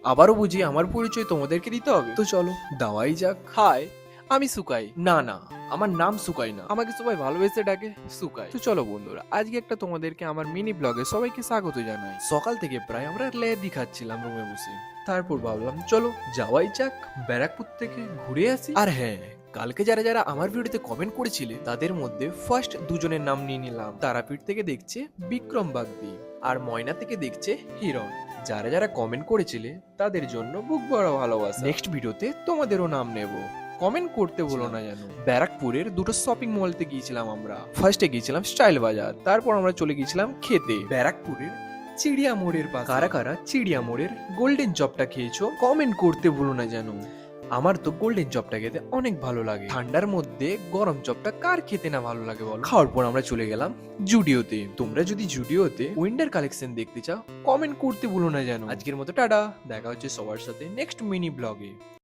আবারও বুঝি আমার পরিচয় তোমাদেরকে দিতে হবে, তো চলো দাওয়াই যাক। হাই, আমি সুকাই। না না, আমার নাম সুকাই না। আমাকে সবাই ভালোবেসে ডাকে সুকাই। তো চলো বন্ধুরা, আজকে একটা তোমাদেরকে আমার মিনি ব্লগে সবাইকে স্বাগত জানাই। সকাল থেকে প্রায় আমরা লেদি খাচ্ছিলাম রুমে বসে, তারপর ভাবলাম চলো যাওয়াই যাক, ব্যারাকপুর থেকে ঘুরে আসি। আর হ্যাঁ, কালকে যারা যারা আমার ভিডিওতে কমেন্ট করেছিলে তাদের মধ্যে ফার্স্ট দুজনের নাম নিয়ে নিলাম। তারাপীঠ থেকে দেখছে বিক্রম বাগদি, আর ময়না থেকে দেখছে হিরণ। যারা যারা কমেন্ট করেছিলে তাদের জন্য বুক বড় ভালোবাসা। নেক্সট ভিডিওতে তোমাদেরও নাম নেব, কমেন্ট করতে ভুলো না যেন। ব্যারাকপুরের দুটো শপিং মলতে গিয়েছিলাম আমরা। ফার্স্টে গিয়েছিলাম স্টাইল বাজার, তারপর আমরা চলে গিয়েছিলাম খেতে ব্যারাকপুরের চিড়িয়া মোড়ের পাশে। কারা কারা চিড়িয়া মোড়ের গোল্ডেন চপটা খেয়েছো কমেন্ট করতে ভুলো না যেন। আমার তো গোল্ডেন চপটা খেতে অনেক ভালো লাগে, ঠান্ডার মধ্যে গরম চপটা কার খেতে না ভালো লাগে বলো। খাওয়ার পর আমরা চলে গেলাম জুডিওতে। তোমরা যদি জুডিওতে উইন্টার কালেকশন দেখতে চাও কমেন্ট করতে ভুলো না যেন। আজকের মতো টাটা, দেখা হচ্ছে সবার সাথে নেক্সট মিনি ব্লগে।